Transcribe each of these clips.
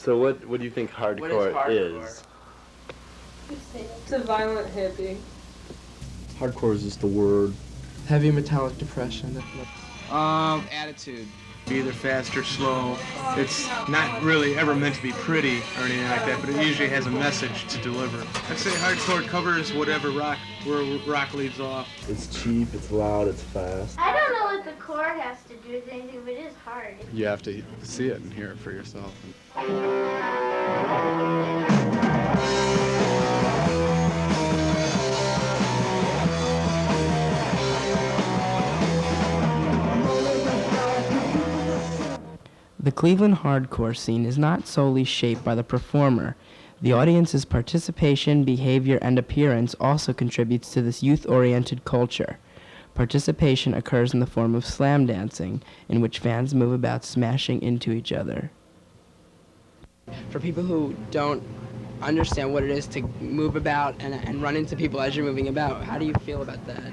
So what do you think hardcore is? It's a violent hippie. Hardcore is just the word. Heavy metallic depression. Attitude. Either fast or slow. It's not really ever meant to be pretty or anything like that, but it usually has a message to deliver. I'd say hardcore covers whatever rock, where rock leaves off. It's cheap, it's loud, it's fast. I don't know what the core has to do with anything, but it is hard. You have to see it and hear it for yourself. The Cleveland hardcore scene is not solely shaped by the performer. The audience's participation, behavior, and appearance also contributes to this youth-oriented culture. Participation occurs in the form of slam dancing, in which fans move about smashing into each other. For people who don't understand what it is to move about and run into people as you're moving about, how do you feel about that?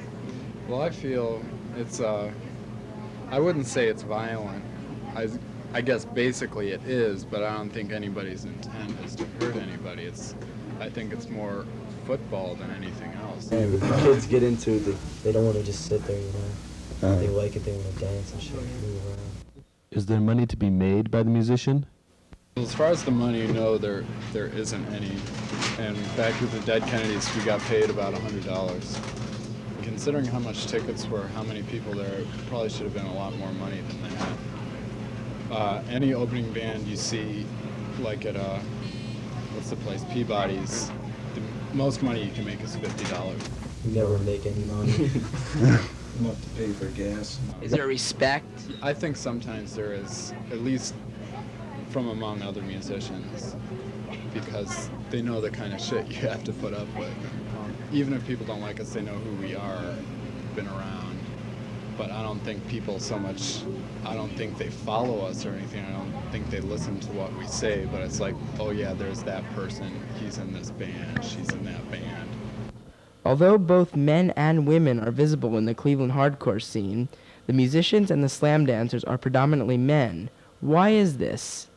Well, I feel it's, I wouldn't say it's violent. I guess basically it is, but I don't think anybody's intent is to hurt anybody. I think it's more football than anything else. Yeah, but the kids get into it, they don't want to just sit there, you know. They like it, they want to dance and shit, move around. Is there money to be made by the musician? As far as the money, no, there isn't any. And back with the Dead Kennedys, we got paid about $100. Considering how much tickets were, how many people there, probably should have been a lot more money than that. Any opening band you see, like at what's the place, Peabody's, the most money you can make is $50. We never make any money. Enough to pay for gas. Is there respect? I think sometimes there is, at least from among other musicians, because they know the kind of shit you have to put up with. Even if people don't like us, they know who we are, been around. But I don't think people so much, I don't think they follow us or anything. I don't think they listen to what we say, but it's like, oh yeah, there's that person, he's in this band, she's in that band. Although both men and women are visible in the Cleveland hardcore scene, the musicians and the slam dancers are predominantly men. Why is this?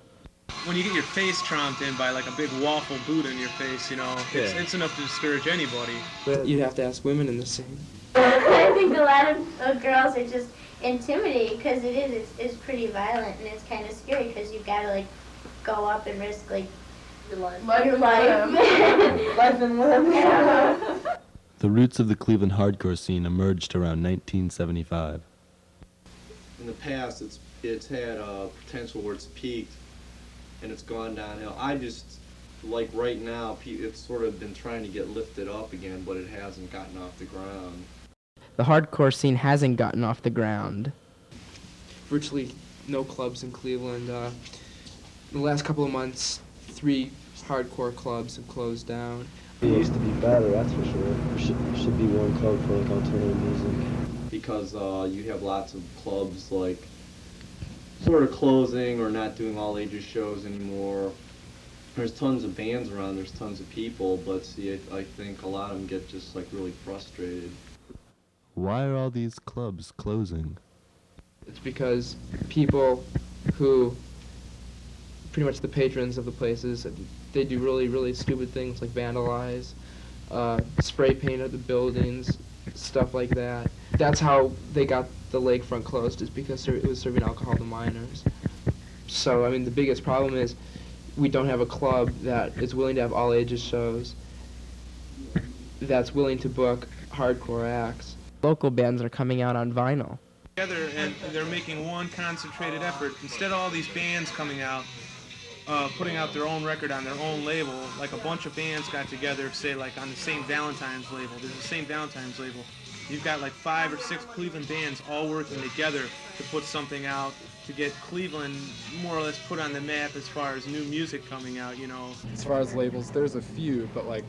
When you get your face tromped in by like a big waffle Buddha in your face, you know, it's enough to discourage anybody. You'd have to ask women in the scene. I think a lot of girls are just intimidated because it's pretty violent and it's kind of scary because you've got to like go up and risk like your life. Life and limb. The roots of the Cleveland hardcore scene emerged around 1975. In the past, it's had potential where it's peaked and it's gone downhill. I just, like right now, it's sort of been trying to get lifted up again, but it hasn't gotten off the ground. The hardcore scene hasn't gotten off the ground. Virtually no clubs in Cleveland. In the last couple of months, 3 hardcore clubs have closed down. It used to be better, that's for sure. There should be one club for like alternative music. Because you have lots of clubs like sort of closing or not doing all ages shows anymore. There's tons of bands around, there's tons of people, but see, I think a lot of them get just like really frustrated. Why are all these clubs closing? It's because people who, pretty much the patrons of the places, they do really, really stupid things like vandalize, spray paint of the buildings, stuff like that. That's how they got the lakefront closed, is because it was serving alcohol to minors. So, I mean, the biggest problem is we don't have a club that is willing to have all ages shows, that's willing to book hardcore acts. Local bands are coming out on vinyl. Together, and they're making one concentrated effort. Instead of all these bands coming out, putting out their own record on their own label, like a bunch of bands got together, say like on the St. Valentine's label. There's a St. Valentine's label. You've got like 5 or 6 Cleveland bands all working together to put something out to get Cleveland more or less put on the map as far as new music coming out, you know. As far as labels, there's a few, but like,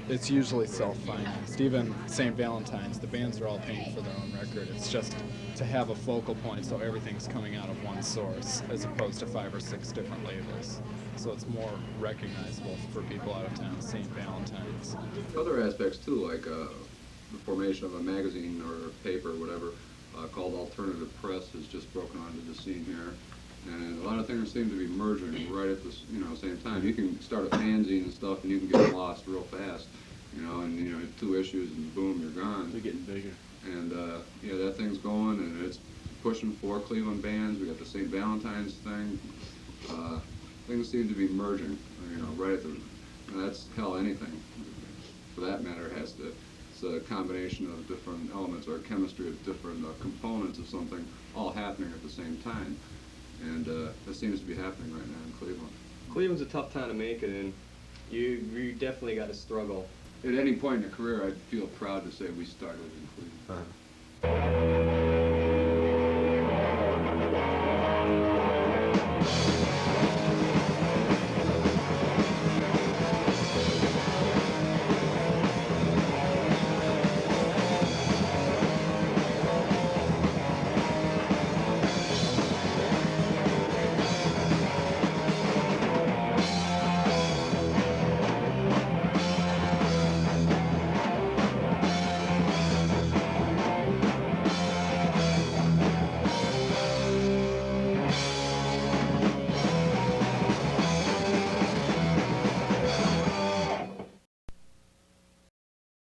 it's usually self-financed. Even St. Valentine's, the bands are all paying for their own record. It's just to have a focal point so everything's coming out of one source as opposed to 5 or 6 different labels. So it's more recognizable for people out of town, St. Valentine's. Other aspects too, like the formation of a magazine or a paper or whatever called Alternative Press has just broken onto the scene here. And a lot of things seem to be merging right at the same time. You can start a fanzine and stuff, and you can get lost real fast, and 2 issues and boom, you're gone. They're getting bigger. And yeah, that thing's going, and it's pushing 4 Cleveland bands. We got the St. Valentine's thing. Things seem to be merging, right at the. That's hell. Anything, for that matter, has to. It's a combination of different elements or chemistry of different components of something all happening at the same time. And that seems to be happening right now in Cleveland. Cleveland's a tough town to make it in. You definitely got to struggle. At any point in a career, I'd feel proud to say we started in Cleveland.